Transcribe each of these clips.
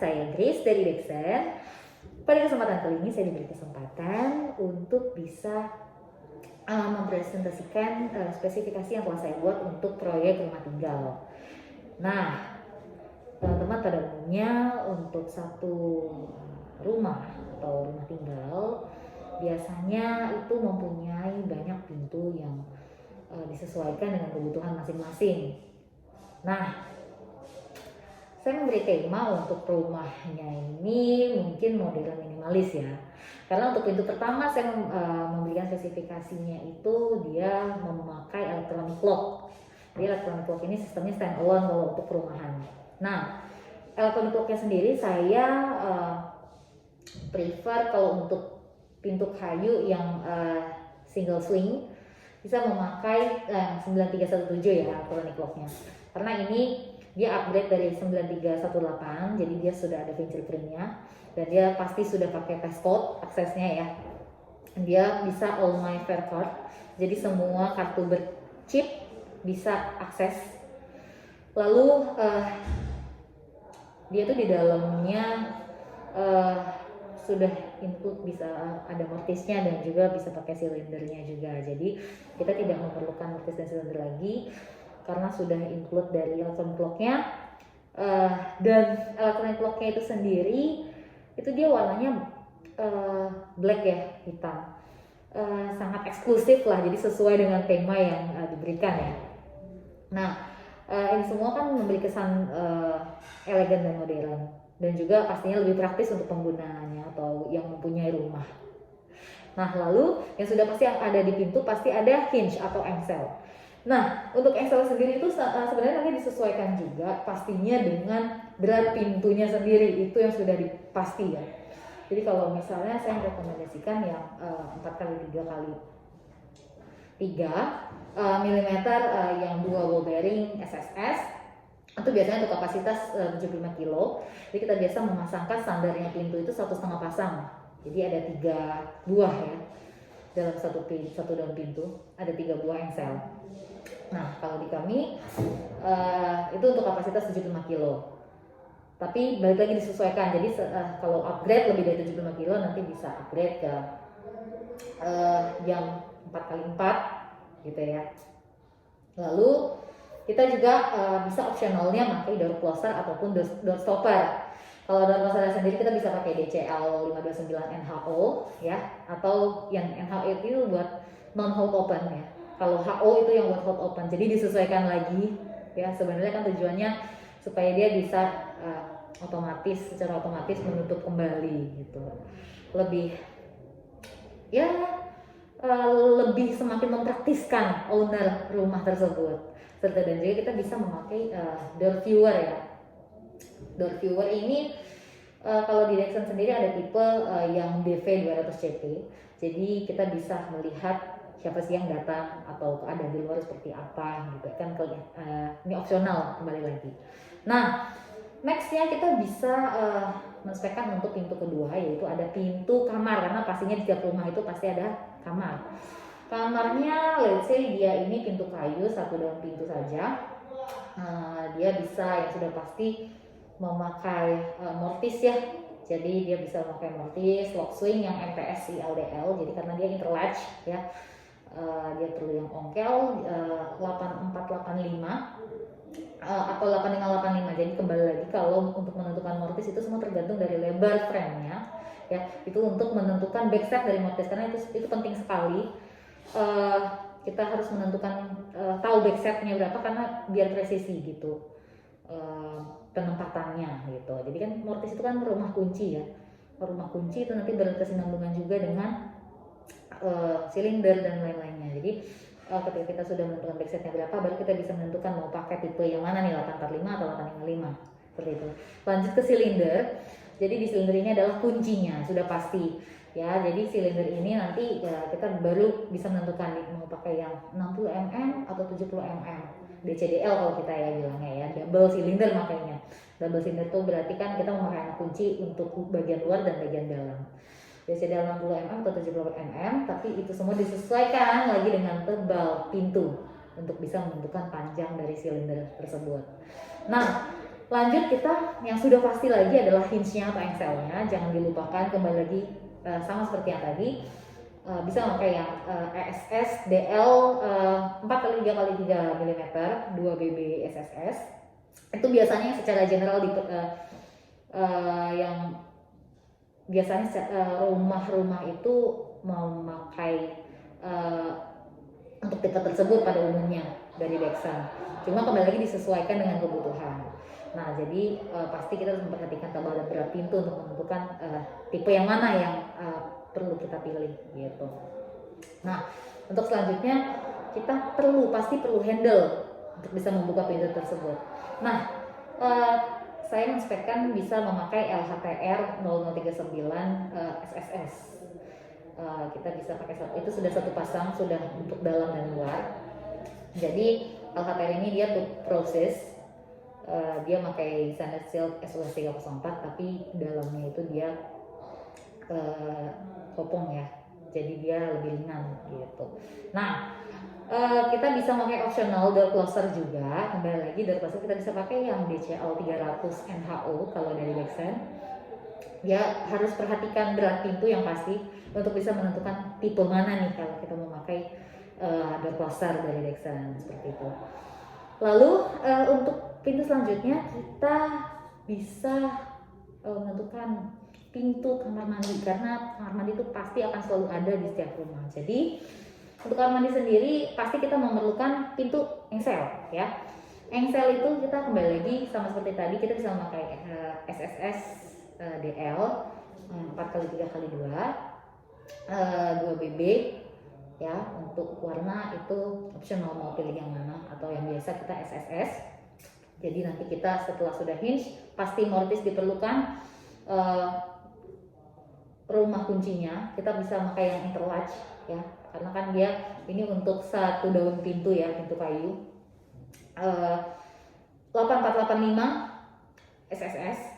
saya Grace dari Dexen. Pada kesempatan kali ini saya diberi kesempatan untuk bisa mempresentasikan spesifikasi yang telah saya buat untuk proyek rumah tinggal. Nah, teman-teman pada umumnya untuk satu rumah atau rumah tinggal biasanya itu mempunyai banyak pintu yang disesuaikan dengan kebutuhan masing-masing. Nah, saya memberi tema untuk rumahnya ini mungkin modern minimalis ya. Karena untuk pintu pertama saya memberikan spesifikasinya itu dia memakai electronic lock. Jadi electronic lock ini sistemnya stand alone kalau untuk perumahan. Nah, electronic locknya sendiri saya prefer kalau untuk pintu kayu yang single swing bisa memakai 9317 ya electronic locknya. Karena ini dia upgrade dari 9318, jadi dia sudah ada fingerprintnya dan dia pasti sudah pakai passcode aksesnya ya. Dia bisa all my fair card, jadi semua kartu berchip bisa akses. Lalu dia tuh di dalamnya sudah input bisa ada mortisnya dan juga bisa pakai silindernya juga. Jadi kita tidak memerlukan mortis dan silinder lagi karena sudah include dari electronic locknya. Dan electronic locknya itu sendiri itu dia warnanya black ya, hitam, sangat eksklusif lah, jadi sesuai dengan tema yang diberikan ya. Nah, ini semua kan memberi kesan elegan dan modern dan juga pastinya lebih praktis untuk penggunaannya atau yang mempunyai rumah. Nah, lalu yang sudah pasti ada di pintu pasti ada hinge atau engsel. Nah, untuk engsel sendiri itu sebenarnya nanti disesuaikan juga pastinya dengan berat pintunya sendiri, itu yang sudah dipasti ya. Jadi kalau misalnya saya merekomendasikan yang 4x3x3 mm yang 2 ball bearing SSS itu biasanya untuk kapasitas 75 kilo. Jadi kita biasa memasangkan standarnya pintu itu 1,5 pasang. Jadi ada 3 buah ya dalam satu dalam pintu, ada 3 buah engsel. Nah, kalau di kami itu untuk kapasitas 75 kilo. Tapi balik lagi disesuaikan. Jadi kalau upgrade lebih dari 75 kilo nanti bisa upgrade ke yang 4x4 gitu ya. Lalu kita juga bisa opsionalnya pakai door closer ataupun door stopper. Kalau door closer sendiri kita bisa pakai DCL 529 NHO ya, atau yang NHO itu buat non hold open ya. Kalau HO itu yang buat hold open, jadi disesuaikan lagi ya. Sebenarnya kan tujuannya supaya dia bisa secara otomatis menutup kembali gitu. Lebih ya lebih semakin mempraktiskan owner rumah tersebut. Serta dan juga kita bisa memakai door viewer ya. Door viewer ini kalau di Dexen sendiri ada tipe yang DV200CP. Jadi kita bisa melihat siapa sih yang datang atau keadaan di luar seperti apa gitu kan. Ini opsional kembali lagi. Nah, nextnya kita bisa menspekkan untuk pintu kedua, yaitu ada pintu kamar, karena pastinya di tiap rumah itu pasti ada kamar. Kamarnya let's say dia ini pintu kayu, satu dalam pintu saja. Dia bisa yang sudah pasti memakai mortis ya. Jadi dia bisa memakai mortis, lock swing yang MPS LDL. Jadi karena dia interlatch ya, dia perlu yang ongkel 8485 atau 8585. Jadi kembali lagi kalau untuk menentukan mortis itu semua tergantung dari lebar frame-nya ya. Itu untuk menentukan backstep dari mortis, karena itu penting sekali. Kita harus menentukan tahu backstepnya berapa, karena biar presisi gitu penempatannya gitu. Jadi kan mortis itu kan rumah kunci ya. Rumah kunci itu nanti berkesinambungan juga dengan silinder dan lain-lainnya. Jadi ketika kita sudah menentukan backsetnya berapa, baru kita bisa menentukan mau pakai tipe yang mana nih, 845 atau 855 seperti itu. Lanjut ke silinder. Jadi di silinder ini adalah kuncinya sudah pasti ya. Jadi silinder ini nanti ya kita baru bisa menentukan mau pakai yang 60 mm atau 70 mm DCDL kalau kita ya bilangnya ya, double silinder makanya. Double silinder itu berarti kan kita memakai anak kunci untuk bagian luar dan bagian dalam. DCDL 60 mm atau 70 mm, tapi itu semua disesuaikan lagi dengan tebal pintu untuk bisa menentukan panjang dari silinder tersebut. Nah, Lanjut, kita yang sudah pasti lagi adalah hinge-nya atau engselnya. Jangan dilupakan, kembali lagi sama seperti yang tadi, bisa memakai yang ESS DL 4x3x3 mm 2BB SSS. Itu biasanya secara general yang biasanya rumah-rumah itu memakai untuk tipe tersebut pada umumnya dari Dexan. Cuma kembali lagi disesuaikan dengan kebutuhan. Nah, jadi pasti kita harus memperhatikan tebal dan berat pintu untuk menentukan tipe yang mana yang perlu kita pilih gitu. Nah, untuk selanjutnya kita pasti perlu handle untuk bisa membuka pintu tersebut. Nah, saya menspekkan bisa memakai LHTR 0039 SSS. Kita bisa pakai itu sudah satu pasang, sudah untuk dalam dan luar. Jadi LHTR ini dia untuk proses, dia pakai standard silk SUS 304, tapi dalamnya itu dia kopong ya, jadi dia lebih ringan gitu. Nah, kita bisa pakai optional door closer juga. Kembali lagi, door closer kita bisa pakai yang DCL 300 NHO kalau dari Dexan. Ya, harus perhatikan berat pintu yang pasti untuk bisa menentukan tipe mana nih kalau kita memakai door closer dari Dexan, seperti itu. Lalu untuk pintu selanjutnya kita bisa menentukan pintu kamar mandi, karena kamar mandi itu pasti akan selalu ada di setiap rumah. Jadi untuk kamar mandi sendiri pasti kita memerlukan pintu engsel ya. Engsel itu kita kembali lagi sama seperti tadi, kita bisa memakai SSS DL 4x3x2 2BB ya. Untuk warna itu optional, mau pilih yang mana, atau yang biasa kita SSS. Jadi nanti kita setelah sudah hinge pasti mortise diperlukan. Rumah kuncinya kita bisa pakai yang interlatch ya, karena kan dia ini untuk satu daun pintu ya, pintu kayu 8485 SSS.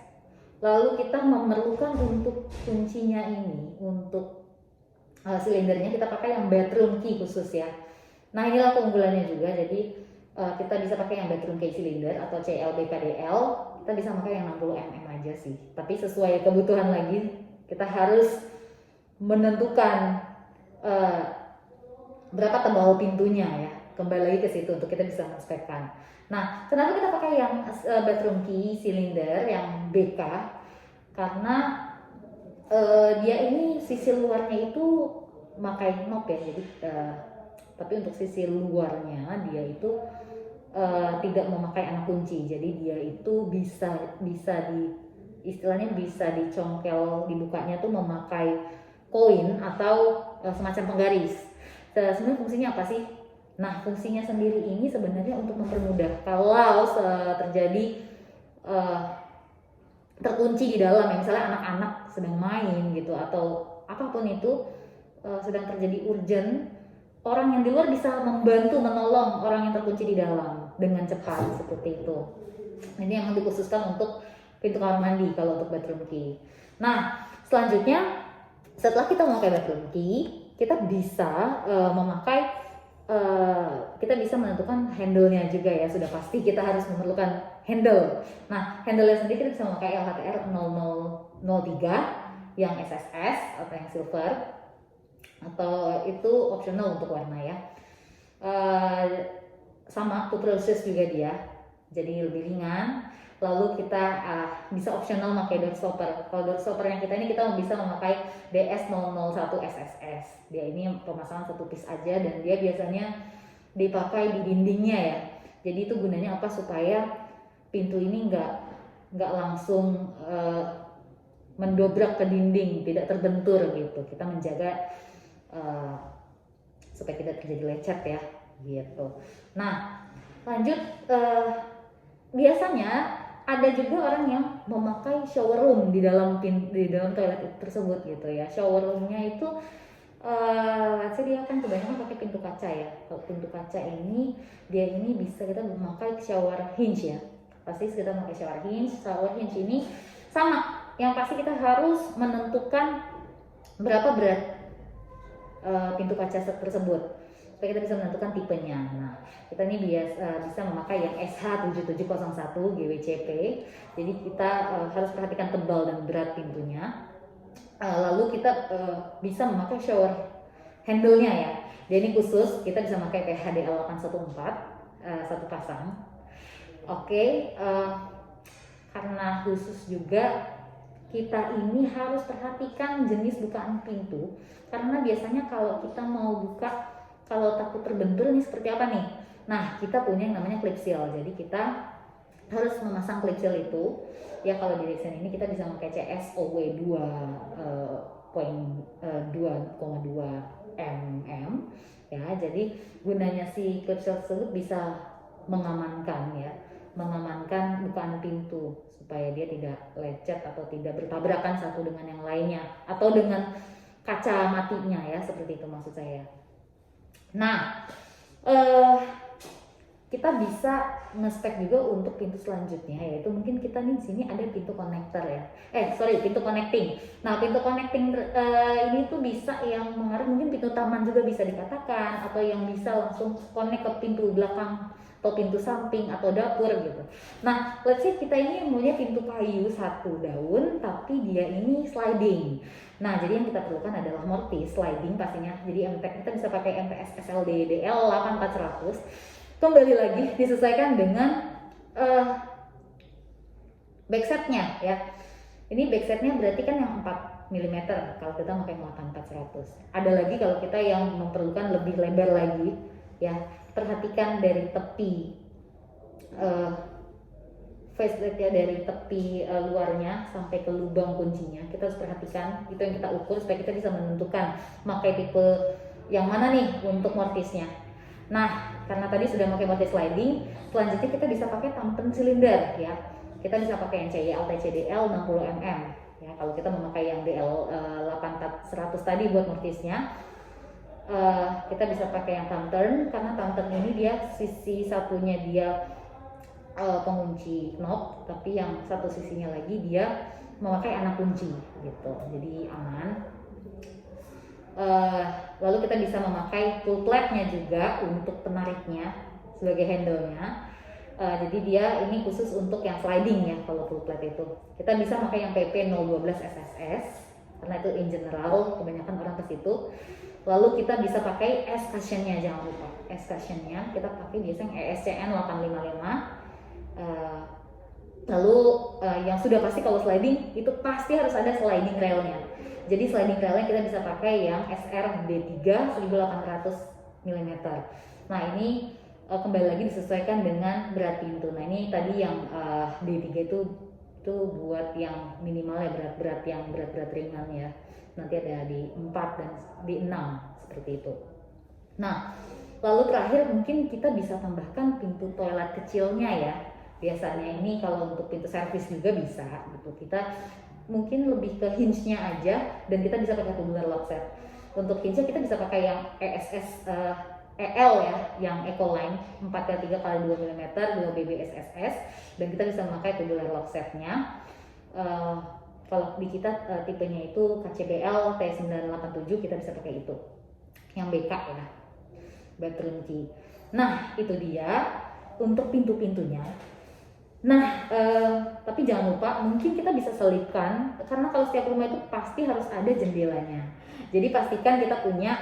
Lalu kita memerlukan untuk kuncinya ini, untuk silindernya kita pakai yang bedroom key khusus ya. Nah, inilah keunggulannya juga. Jadi kita bisa pakai yang bedroom key cylinder atau CLBKDL. Kita bisa pakai yang 60 mm aja sih, tapi sesuai kebutuhan lagi. Kita harus menentukan berapa tebal pintunya ya. Kembali lagi ke situ untuk kita bisa menspekkan. Nah, kenapa kita pakai yang bedroom key cylinder yang BK? Karena dia ini sisi luarnya itu pakai knob ya. Jadi tapi untuk sisi luarnya dia itu tidak memakai anak kunci. Jadi dia itu bisa istilahnya bisa dicongkel, dibukanya tuh memakai koin atau semacam penggaris. Sebenarnya fungsinya apa sih? Nah, fungsinya sendiri ini sebenarnya untuk mempermudah kalau terjadi terkunci di dalam ya, misalnya anak-anak sedang main gitu atau apapun itu, sedang terjadi urgent, orang yang di luar bisa membantu menolong orang yang terkunci di dalam dengan cepat, seperti itu. Ini yang dikhususkan untuk pintu kamar mandi kalau untuk bedroom key. Nah, selanjutnya setelah kita memakai bedroom key, kita bisa kita bisa menentukan handle-nya juga ya. Sudah pasti kita harus memerlukan handle. Nah, handle-nya sendiri kita bisa memakai LHTR 0003 yang SSS atau yang silver, atau itu optional untuk warna ya. Sama two process juga dia, jadi lebih ringan. Lalu kita bisa optional pakai door stopper. Kalau door stopper yang kita ini, kita bisa memakai DS001 SSS. Dia ini pemasangan satu piece aja dan dia biasanya dipakai di dindingnya ya. Jadi itu gunanya apa? Supaya pintu ini nggak langsung mendobrak ke dinding, tidak terbentur gitu. Kita menjaga supaya tidak terjadi lecet ya gitu. Nah, lanjut, biasanya ada juga orang yang memakai shower room di dalam toilet tersebut gitu ya. Shower roomnya itu dia kan kebanyakan pakai pintu kaca ya. Kalau pintu kaca ini, dia ini bisa kita memakai shower hinge ya. Pasti kita memakai shower hinge. Shower hinge ini sama, yang pasti kita harus menentukan berapa berat pintu kaca tersebut. supaya kita bisa menentukan tipenya. Nah, kita ini bisa memakai yang SH7701 GWCP. Jadi kita harus perhatikan tebal dan berat pintunya. Lalu kita bisa memakai shower handle-nya ya. Dia ini khusus, kita bisa memakai PHDL 814 satu pasang. Oke, karena khusus juga kita ini harus perhatikan jenis bukaan pintu, karena biasanya kalau kita mau buka, kalau takut terbentur nih seperti apa nih. Nah, kita punya yang namanya clip seal. Jadi kita harus memasang clip seal itu ya. Kalau di Dexen ini kita bisa pakai CSOW 2.2 mm ya. Jadi gunanya si clip seal tersebut bisa mengamankan bukaan pintu supaya dia tidak lecet atau tidak bertabrakan satu dengan yang lainnya atau dengan kaca matinya ya, seperti itu maksud saya. Nah, kita bisa nge-spec juga untuk pintu selanjutnya, yaitu mungkin kita nih di sini ada pintu connector ya. Pintu connecting. Nah, pintu connecting ini tuh bisa yang mengarah, mungkin pintu taman juga bisa dikatakan, atau yang bisa langsung connect ke pintu belakang atau pintu samping atau dapur gitu. Nah, let's say kita ini punya pintu kayu satu daun tapi dia ini sliding. Nah, jadi yang kita perlukan adalah mortise sliding pastinya. Jadi kita bisa pakai MTS SLD DL 8400. Kembali lagi disesuaikan dengan backsetnya ya. Ini backsetnya berarti kan yang 4 mm kalau kita pakai muatan 400. Ada lagi kalau kita yang memerlukan lebih lebar lagi ya. Perhatikan dari tepi faceplate ya, dari tepi luarnya sampai ke lubang kuncinya. Kita harus perhatikan, itu yang kita ukur supaya kita bisa menentukan pakai tipe yang mana nih untuk mortisnya. Nah, karena tadi sudah pakai mortis sliding, selanjutnya kita bisa pakai Thumpen silinder ya. Kita bisa pakai yang CYL TCDL 60 mm ya. Kalau kita memakai yang DL 8100 tadi buat mortisnya, kita bisa pakai yang thumb turn, karena thumb turn ini dia sisi satunya dia pengunci knob, tapi yang satu sisinya lagi dia memakai anak kunci gitu, jadi aman. Lalu kita bisa memakai pull tabnya juga untuk penariknya sebagai handle-nya. Jadi dia ini khusus untuk yang sliding ya. Kalau pull tab itu kita bisa pakai yang PP 012 SSS karena itu in general kebanyakan orang ke situ. Lalu kita bisa pakai S cushion-nya, jangan lupa S cushion-nya kita pakai biasanya ESCN 855. Lalu yang sudah pasti kalau sliding itu pasti harus ada sliding railnya. Jadi sliding railnya kita bisa pakai yang SR D3 1800 mm. Nah ini kembali lagi disesuaikan dengan berat pintu. Nah ini tadi yang D3 itu buat yang minimal ya, berat yang berat ringan ya. Nanti ada di 4 dan di 6 seperti itu. Nah, lalu terakhir mungkin kita bisa tambahkan pintu toilet kecilnya ya. Biasanya ini kalau untuk pintu servis juga bisa gitu. Kita mungkin lebih ke hinge-nya aja dan kita bisa pakai tubular lock set. Untuk hinge-nya kita bisa pakai yang ESS EL ya, yang Ecoline 4x3 x 2 mm 2 BB SSS, dan kita bisa memakai tubular lock set-nya. Kalau di kita tipenya itu KCBL T987, kita bisa pakai itu yang BK ya, bathroom key. Nah itu dia untuk pintu-pintunya. Nah tapi jangan lupa mungkin kita bisa selipkan, karena kalau setiap rumah itu pasti harus ada jendelanya. Jadi pastikan kita punya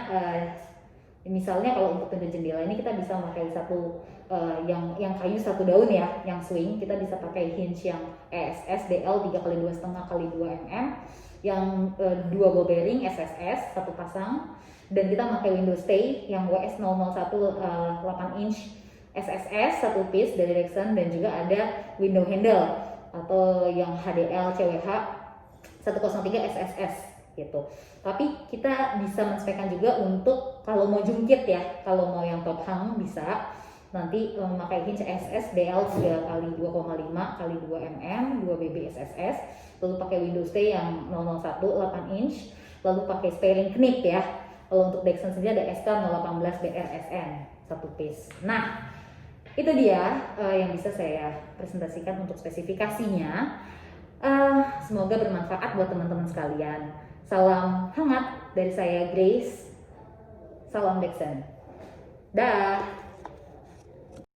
misalnya kalau untuk pintu jendela ini kita bisa pakai satu yang kayu satu daun ya, yang swing. Kita bisa pakai hinge yang ESS DL 3x2,5 x 2 mm, yang 2 ball bearing SSS satu pasang, dan kita pakai window stay yang WS 001 8 inch SSS satu piece dari Dexen, dan juga ada window handle atau yang HDL CWH 103 SSS gitu. Tapi kita bisa menspekkan juga untuk kalau mau jungkit ya, kalau mau yang top hang bisa nanti memakai hinge SS DL 3x2,5 x 2 mm 2 BB SSS, lalu pakai window stay yang 001 8 inch, lalu pakai spairing knip ya. Kalau untuk Dexen sendiri ada SK 018 BRSN satu piece. Nah itu dia yang bisa saya presentasikan untuk spesifikasinya. Semoga bermanfaat buat teman-teman sekalian. Salam hangat dari saya Grace. Salam Dexen. Dah.